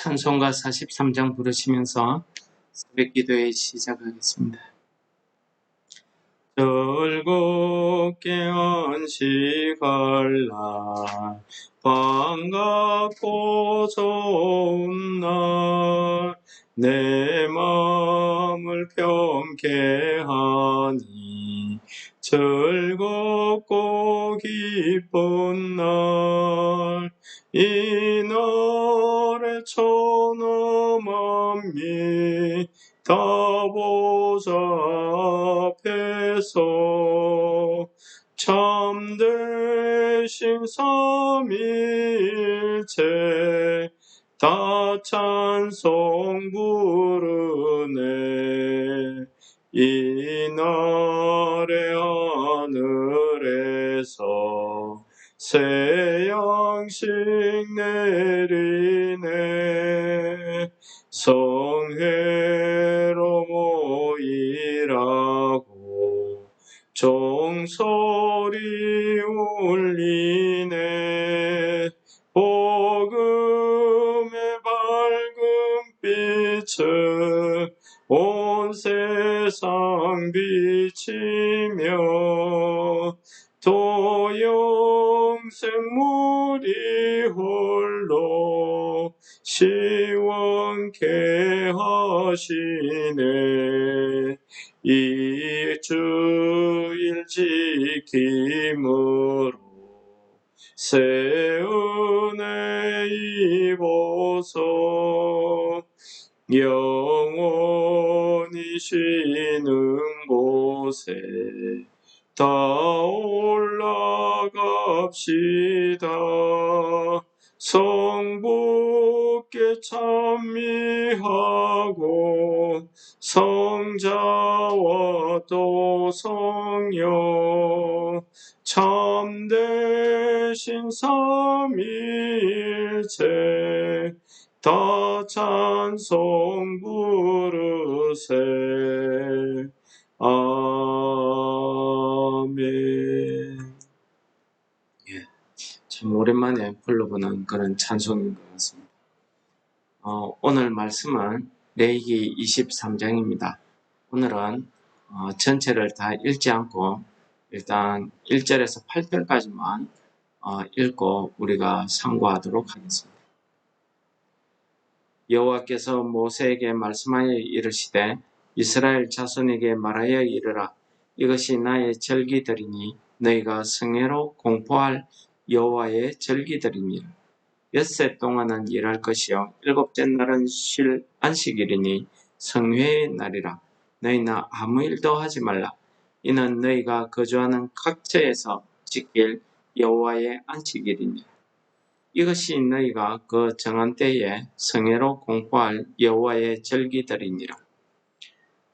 찬송가 43장 부르시면서 새벽 기도회 시작하겠습니다. 즐겁게 안식할 날, 반갑고 좋은 날, 내 마음을 평케 하니 즐겁고 기쁜 날, 이 날에 천하 만민 다 보좌 앞에서 참되신 삼위일체 다 찬송 부르네. 이 날에 하늘에서 새 양식 내리네. 성회로 모이라고 종소리 울리네. 복음의 밝은 빛을 온 세상 비치며 또 영생물이 홀로 시원케 하시네. 이 주일 지킴으로 새 은혜 입어서 영원히 쉬는 곳에 다 올라갑시다. 성부께 찬미하고 성자와 또 성령 참되신 삼위일체 다 찬송 부르세. 아멘. 참 오랜만에 불러보는 그런 찬송인 것 같습니다. 오늘 말씀은 레위기 23장입니다. 오늘은 전체를 다 읽지 않고 일단 1절에서 8절까지만 읽고 우리가 상고하도록 하겠습니다. 여호와께서 모세에게 말씀하여 이르시되 이스라엘 자손에게 말하여 이르라. 이것이 나의 절기들이니 너희가 성회로 공포할 여호와의 절기들이니라. 엿새 동안은 일할 것이요 일곱째 날은 쉴 안식일이니 성회의 날이라. 너희는 아무 일도 하지 말라. 이는 너희가 거주하는 각처에서 지킬 여호와의 안식일이니라. 이것이 너희가 그 정한 때에 성회로 공포할 여호와의 절기들이니라.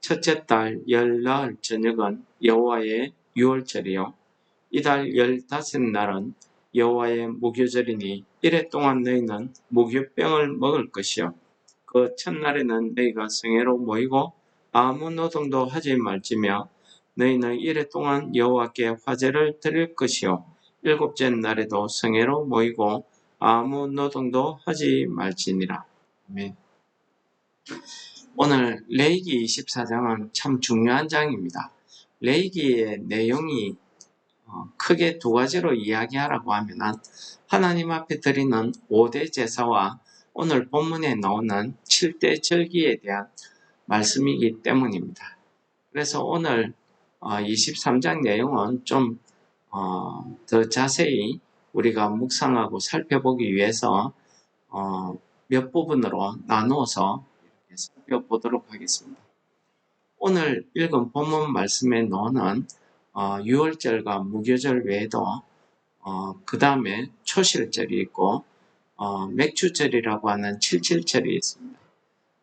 첫째 달 열나흘 저녁은 여호와의 유월절이요 이달 15날은 여호와의 무교절이니 이래 동안 너희는 무교병을 먹을 것이요 그 첫날에는 너희가 성회로 모이고 아무 노동도 하지 말지며 너희는 이래 동안 여호와께 화제를 드릴 것이요 일곱째 날에도 성회로 모이고 아무 노동도 하지 말지니라. 아멘. 오늘 레위기 24장은 참 중요한 장입니다. 레위기의 내용이 크게 두 가지로 이야기하라고 하면 하나님 앞에 드리는 5대 제사와 오늘 본문에 나오는 7대 절기에 대한 말씀이기 때문입니다. 그래서 오늘 23장 내용은 좀 더 자세히 우리가 묵상하고 살펴보기 위해서 몇 부분으로 나누어서 이렇게 살펴보도록 하겠습니다. 오늘 읽은 본문 말씀에 나오는 유월절과 무교절 외에도 그 다음에 초실절이 있고 맥주절이라고 하는 칠칠절이 있습니다.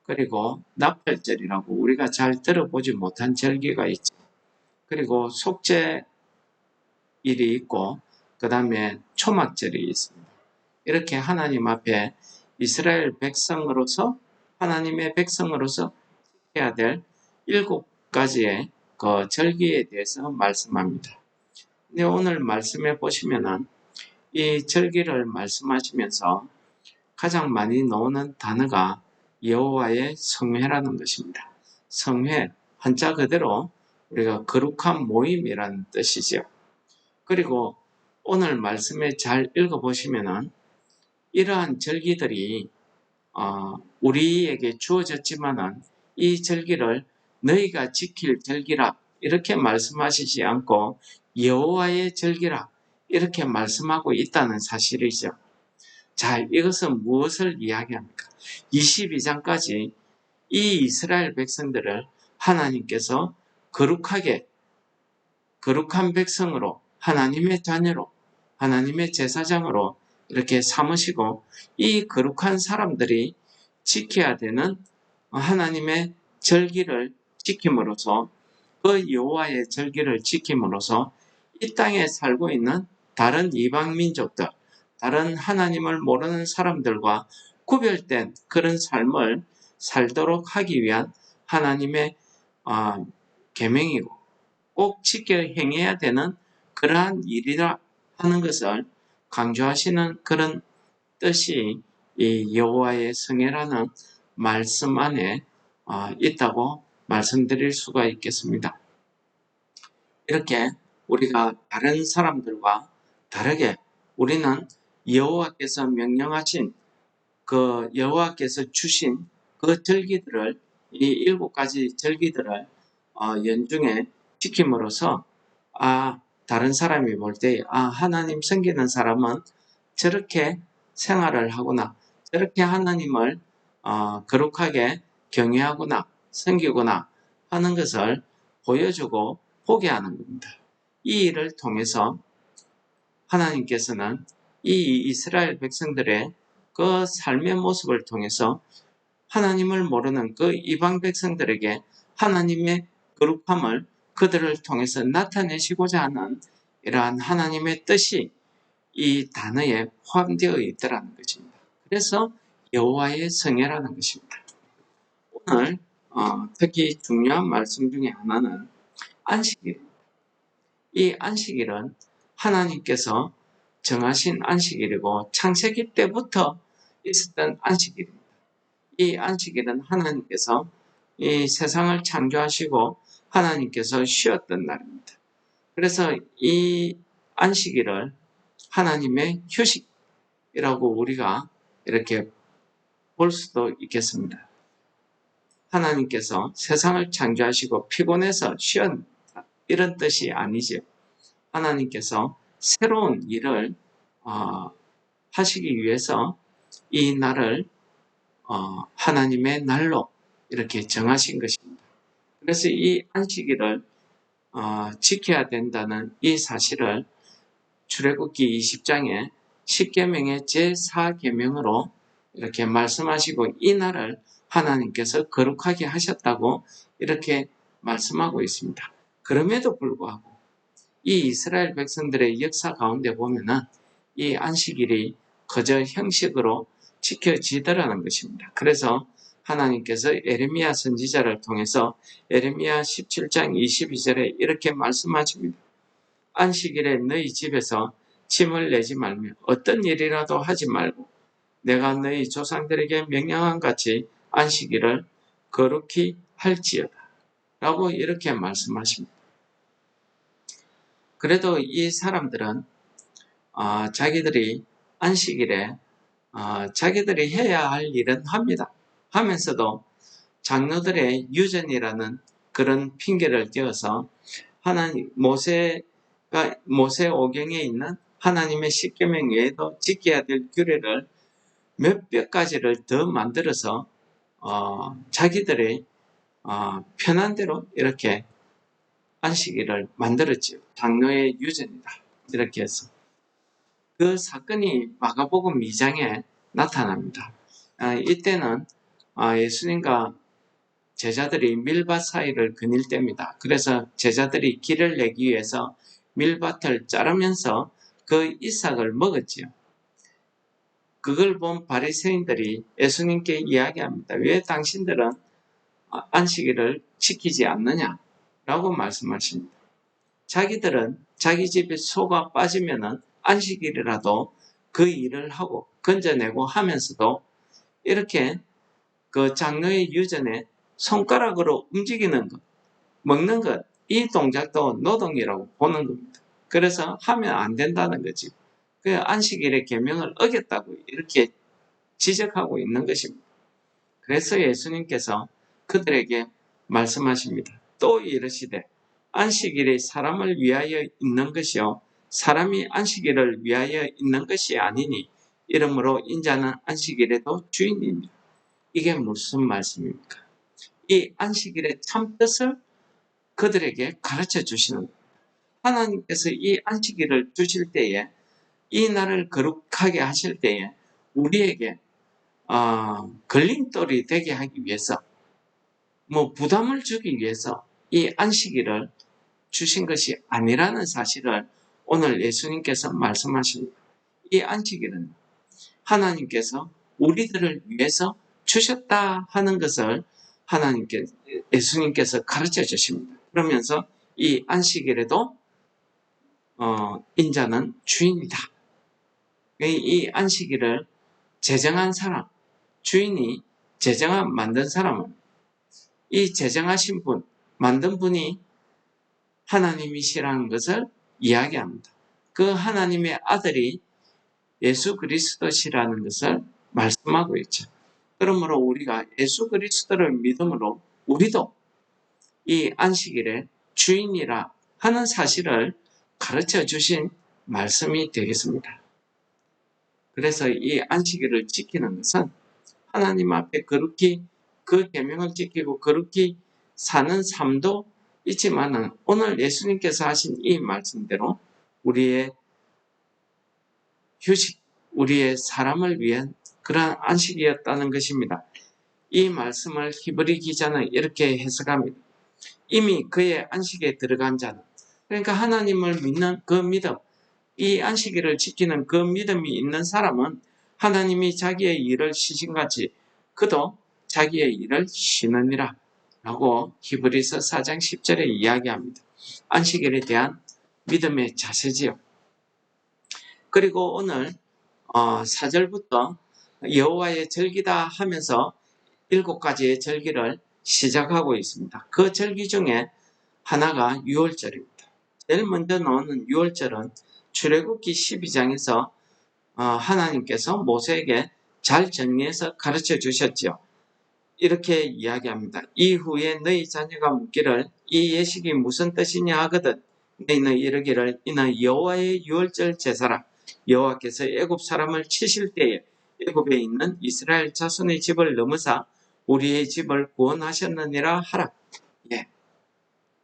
그리고 나팔절이라고 우리가 잘 들어보지 못한 절기가 있죠. 그리고 속죄일이 있고 그 다음에 초막절이 있습니다. 이렇게 하나님 앞에 이스라엘 백성으로서 하나님의 백성으로서 해야 될 7가지의 그 절기에 대해서 말씀합니다. 근데 오늘 말씀해 보시면은 이 절기를 말씀하시면서 가장 많이 나오는 단어가 여호와의 성회라는 것입니다. 성회, 한자 그대로 우리가 거룩한 모임이라는 뜻이죠. 그리고 오늘 말씀에 잘 읽어보시면은 이러한 절기들이 우리에게 주어졌지만은 이 절기를 너희가 지킬 절기라 이렇게 말씀하시지 않고 여호와의 절기라 이렇게 말씀하고 있다는 사실이죠. 자, 이것은 무엇을 이야기합니까? 22장까지 이 이스라엘 백성들을 하나님께서 거룩한 백성으로 하나님의 자녀로 하나님의 제사장으로 이렇게 삼으시고 이 거룩한 사람들이 지켜야 되는 하나님의 절기를 지킴으로써 그 여호와의 절기를 지킴으로써 이 땅에 살고 있는 다른 이방 민족들, 다른 하나님을 모르는 사람들과 구별된 그런 삶을 살도록 하기 위한 하나님의 계명이고 꼭 지켜 행해야 되는 그러한 일이라 하는 것을 강조하시는 그런 뜻이 이 여호와의 성회라는 말씀 안에 있다고 말씀드릴 수가 있겠습니다. 이렇게 우리가 다른 사람들과 다르게 우리는 여호와께서 명령하신 그 여호와께서 주신 그 절기들을 이 7가지 절기들을 연중에 지킴으로써 다른 사람이 볼 때 하나님 섬기는 사람은 저렇게 생활을 하구나, 저렇게 하나님을 거룩하게 경외하구나, 섬기구나 하는 것을 보여주고 보게 하는 겁니다. 이 일을 통해서 하나님께서는 이 이스라엘 백성들의 그 삶의 모습을 통해서 하나님을 모르는 그 이방 백성들에게 하나님의 거룩함을 그들을 통해서 나타내시고자 하는 이러한 하나님의 뜻이 이 단어에 포함되어 있더라는 것입니다. 그래서 여호와의 성회라는 것입니다. 오늘 특히 중요한 말씀 중에 하나는 안식일입니다. 이 안식일은 하나님께서 정하신 안식일이고 창세기 때부터 있었던 안식일입니다. 이 안식일은 하나님께서 이 세상을 창조하시고 하나님께서 쉬었던 날입니다. 그래서 이 안식일을 하나님의 휴식이라고 우리가 이렇게 볼 수도 있겠습니다. 하나님께서 세상을 창조하시고 피곤해서 쉬었다 이런 뜻이 아니죠. 하나님께서 새로운 일을 하시기 위해서 이 날을 하나님의 날로 이렇게 정하신 것입니다. 그래서 이 안식일을 지켜야 된다는 이 사실을 출애굽기 20장에 10계명의 제4계명으로 이렇게 말씀하시고 이 날을 하나님께서 거룩하게 하셨다고 이렇게 말씀하고 있습니다. 그럼에도 불구하고 이 이스라엘 백성들의 역사 가운데 보면은 이 안식일이 그저 형식으로 지켜지더라는 것입니다. 그래서 하나님께서 에레미야 선지자를 통해서 에레미야 17장 22절에 이렇게 말씀하십니다. 안식일에 너희 집에서 침을 내지 말며 어떤 일이라도 하지 말고 내가 너희 조상들에게 명령한 같이 안식일을 거룩히 할지어다 라고 이렇게 말씀하십니다. 그래도 이 사람들은 자기들이 안식일에 자기들이 해야 할 일은 합니다. 하면서도 장로들의 유전이라는 그런 핑계를 띄어서 하나님 모세 오경에 있는 하나님의 십계명 외에도 지켜야 될 규례를 몇백 가지를 더 만들어서 자기들의 편한 대로 이렇게 안식일을 만들었지요. 장로의 유전이다. 이렇게 해서 그 사건이 마가복음 2장에 나타납니다. 이때는 예수님과 제자들이 밀밭 사이를 거닐 때입니다. 그래서 제자들이 길을 내기 위해서 밀밭을 자르면서 그 이삭을 먹었지요. 그걸 본 바리새인들이 예수님께 이야기합니다. 왜 당신들은 안식일을 지키지 않느냐? 라고 말씀하십니다. 자기들은 자기 집에 소가 빠지면은 안식일이라도 그 일을 하고 건져내고 하면서도 이렇게 그 장로의 유전에 손가락으로 움직이는 것, 먹는 것, 이 동작도 노동이라고 보는 겁니다. 그래서 하면 안 된다는 거지. 그 안식일의 계명을 어겼다고 이렇게 지적하고 있는 것입니다. 그래서 예수님께서 그들에게 말씀하십니다. 또 이르시되 안식일이 사람을 위하여 있는 것이요 사람이 안식일을 위하여 있는 것이 아니니 이러므로 인자는 안식일에도 주인입니다. 이게 무슨 말씀입니까? 이 안식일의 참뜻을 그들에게 가르쳐 주시는 거예요. 하나님께서 이 안식일을 주실 때에 이 날을 거룩하게 하실 때에 우리에게 걸림돌이 되게 하기 위해서 부담을 주기 위해서 이 안식일을 주신 것이 아니라는 사실을 오늘 예수님께서 말씀하십니다. 이 안식일은 하나님께서 우리들을 위해서 주셨다 하는 것을 예수님께서 가르쳐 주십니다. 그러면서 이 안식일에도 인자는 주인이다. 이 안식일을 제정한 사람, 주인이 만든 사람은 이 제정하신 분, 만든 분이 하나님이시라는 것을 이야기합니다. 그 하나님의 아들이 예수 그리스도시라는 것을 말씀하고 있죠. 그러므로 우리가 예수 그리스도를 믿음으로 우리도 이 안식일의 주인이라 하는 사실을 가르쳐 주신 말씀이 되겠습니다. 그래서 이 안식일을 지키는 것은 하나님 앞에 거룩히 그 계명을 지키고 거룩히 사는 삶도 있지만은 오늘 예수님께서 하신 이 말씀대로 우리의 휴식, 우리의 사람을 위한 그러한 안식이었다는 것입니다. 이 말씀을 히브리 기자는 이렇게 해석합니다. 이미 그의 안식에 들어간 자는, 그러니까 하나님을 믿는 그 믿음, 이 안식일을 지키는 그 믿음이 있는 사람은 하나님이 자기의 일을 쉬신같이 그도 자기의 일을 쉬느니라 라고 히브리서 4장 10절에 이야기합니다. 안식일에 대한 믿음의 자세지요. 그리고 오늘 4절부터 여호와의 절기다 하면서 7가지의 절기를 시작하고 있습니다. 그 절기 중에 하나가 유월절입니다. 제일 먼저 나오는 유월절은 출애굽기 12장에서 하나님께서 모세에게 잘 정리해서 가르쳐 주셨죠. 이렇게 이야기합니다. 이후에 너희 자녀가 묻기를 이 예식이 무슨 뜻이냐 하거든 너희는 이르기를 이는 여호와의 유월절 제사라. 여호와께서 애굽 사람을 치실 때에 애굽에 있는 이스라엘 자손의 집을 넘으사 우리의 집을 구원하셨느니라 하라. 예.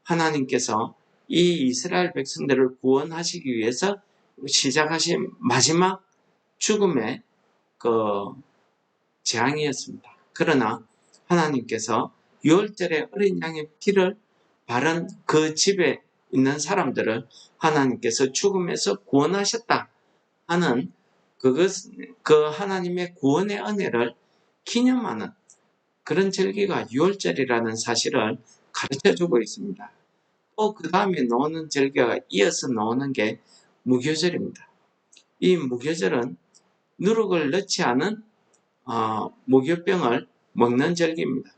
하나님께서 이 이스라엘 백성들을 구원하시기 위해서 시작하신 마지막 죽음의 그 재앙이었습니다. 그러나 하나님께서 유월절에 어린 양의 피를 바른 그 집에 있는 사람들을 하나님께서 죽음에서 구원하셨다 하는 그 하나님의 구원의 은혜를 기념하는 그런 절기가 유월절이라는 사실을 가르쳐주고 있습니다. 또 그 다음에 나오는 절기가 이어서 나오는 게 무교절입니다. 이 무교절은 누룩을 넣지 않은 무교병을 먹는 절기입니다.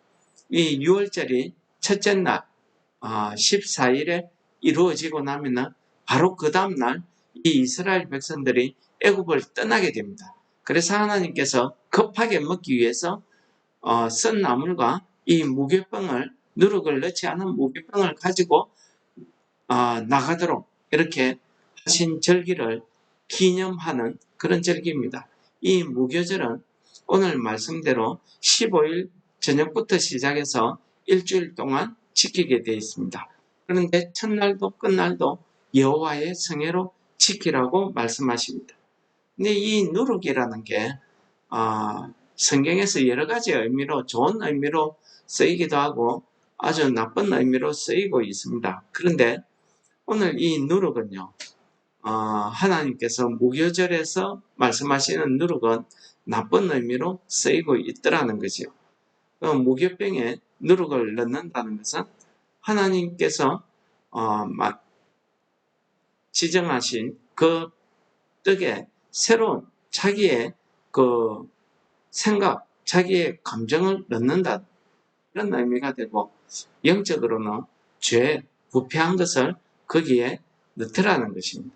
이 유월절이 첫째 날 14일에 이루어지고 나면은 바로 그 다음날 이 이스라엘 백성들이 애굽을 떠나게 됩니다. 그래서 하나님께서 급하게 먹기 위해서 쓴 나물과 이 무교병을 누룩을 넣지 않은 무교병을 가지고 나가도록 이렇게 하신 절기를 기념하는 그런 절기입니다. 이 무교절은 오늘 말씀대로 15일 저녁부터 시작해서 일주일 동안 지키게 되어 있습니다. 그런데 첫날도 끝날도 여호와의 성회로 지키라고 말씀하십니다. 근데 이 누룩이라는 게 성경에서 여러 가지 의미로 좋은 의미로 쓰이기도 하고 아주 나쁜 의미로 쓰이고 있습니다. 그런데 오늘 이 누룩은요, 하나님께서 무교절에서 말씀하시는 누룩은 나쁜 의미로 쓰이고 있더라는 거죠. 무교병에 누룩을 넣는다는 것은 하나님께서 지정하신 그 떡에 새로운 자기의 그 생각, 자기의 감정을 넣는다. 이런 의미가 되고, 영적으로는 죄, 부패한 것을 거기에 넣더라는 것입니다.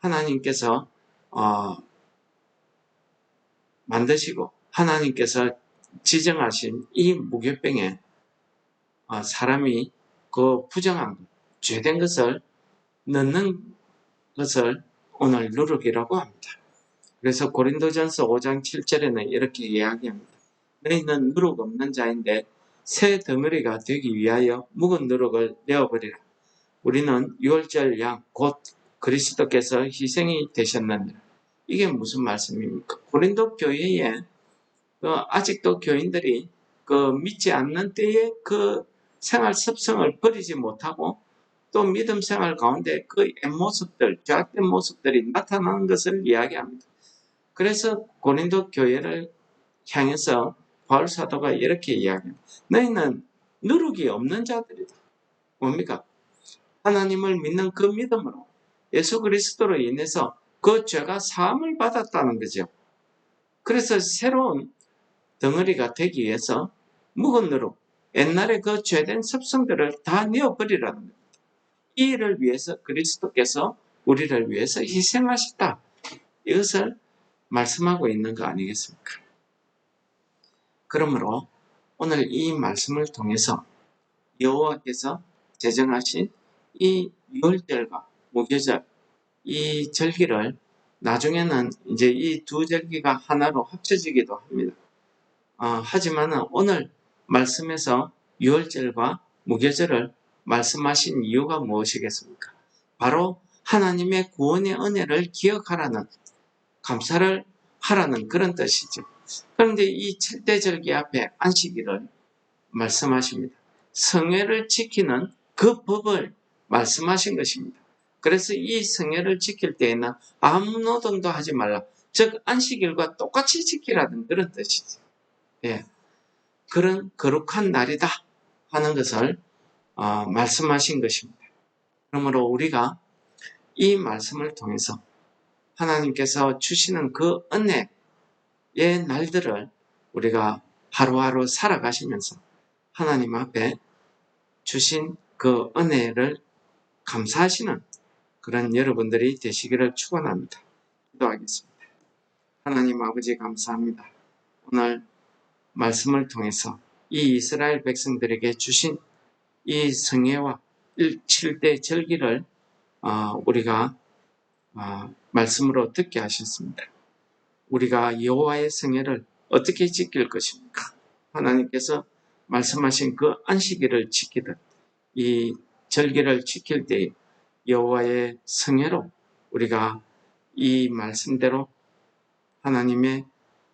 하나님께서 만드시고 하나님께서 지정하신 이 무교병에 사람이 그 부정한 것, 죄된 것을 넣는 것을 오늘 누룩이라고 합니다. 그래서 고린도전서 5장 7절에는 이렇게 이야기합니다. 너희는 누룩 없는 자인데 새 덩어리가 되기 위하여 묵은 누룩을 내어버리라. 우리는 유월절 양 곧 그리스도께서 희생이 되셨느니라. 이게 무슨 말씀입니까? 고린도 교회에 아직도 교인들이 믿지 않는 때의 그 생활 습성을 버리지 못하고 또 믿음 생활 가운데 그 모습들, 죄악된 모습들이 나타나는 것을 이야기합니다. 그래서 고린도 교회를 향해서 바울 사도가 이렇게 이야기합니다. 너희는 누룩이 없는 자들이다. 뭡니까? 하나님을 믿는 그 믿음으로 예수 그리스도로 인해서 그 죄가 사함을 받았다는 거죠. 그래서 새로운 덩어리가 되기 위해서 묵은 누룩, 옛날에 그 죄된 습성들을 다 내어버리라는 겁니다. 이 일을 위해서 그리스도께서 우리를 위해서 희생하셨다. 이것을 말씀하고 있는 거 아니겠습니까? 그러므로 오늘 이 말씀을 통해서 여호와께서 제정하신 이 유월절과 무교절, 이 절기를 나중에는 이제 이 두 절기가 하나로 합쳐지기도 합니다. 하지만 오늘 말씀에서 유월절과 무교절을 말씀하신 이유가 무엇이겠습니까? 바로 하나님의 구원의 은혜를 기억하라는, 감사를 하라는 그런 뜻이죠. 그런데 이 7대 절기 앞에 안식일을 말씀하십니다. 성회를 지키는 그 법을 말씀하신 것입니다. 그래서 이 성회를 지킬 때에는 아무 노동도 하지 말라. 즉 안식일과 똑같이 지키라는 그런 뜻이죠. 예, 그런 거룩한 날이다 하는 것을 말씀하신 것입니다. 그러므로 우리가 이 말씀을 통해서 하나님께서 주시는 그 은혜의 날들을 우리가 하루하루 살아가시면서 하나님 앞에 주신 그 은혜를 감사하시는 그런 여러분들이 되시기를 축원합니다. 기도하겠습니다. 하나님 아버지 감사합니다. 오늘 말씀을 통해서 이 이스라엘 백성들에게 주신 이 성회와 7대 절기를 우리가 말씀으로 듣게 하셨습니다. 우리가 여호와의 성회를 어떻게 지킬 것입니까? 하나님께서 말씀하신 그 안식일을 지키듯 이 절기를 지킬 때 여호와의 성회로 우리가 이 말씀대로 하나님의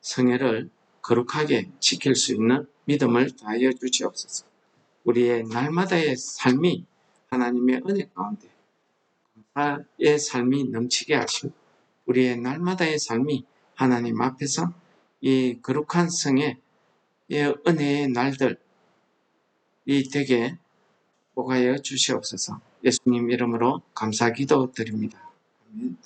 성회를 거룩하게 지킬 수 있는 믿음을 다하여 주시옵소서. 우리의 날마다의 삶이 하나님의 은혜 가운데 감사의 삶이 넘치게 하시고 우리의 날마다의 삶이 하나님 앞에서 이 거룩한 성회의 은혜의 날들이 되게 복하여 주시옵소서. 예수님 이름으로 감사 기도 드립니다. 아멘.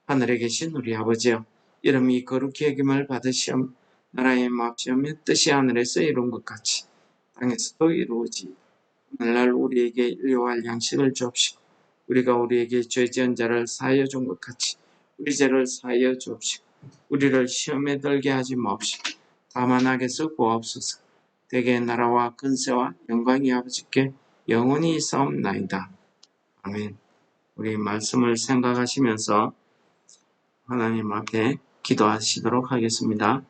하늘에 계신 우리 아버지여, 이름이 거룩히 여김을 받으시오. 나라의 마옵시오며 뜻이 하늘에서 이룬 것 같이 땅에서도 이루어지. 오늘날 우리에게 일용할 양식을 주옵시고 우리가 우리에게 죄 지은 자를 사하여 준 것 같이 우리 죄를 사하여 주옵시고 우리를 시험에 들게 하지 마옵시고 다만 악에서 구하옵소서. 대개 나라와 근세와 영광이 아버지께 영원히 있사옵나이다. 아멘. 우리 말씀을 생각하시면서 하나님 앞에 기도하시도록 하겠습니다.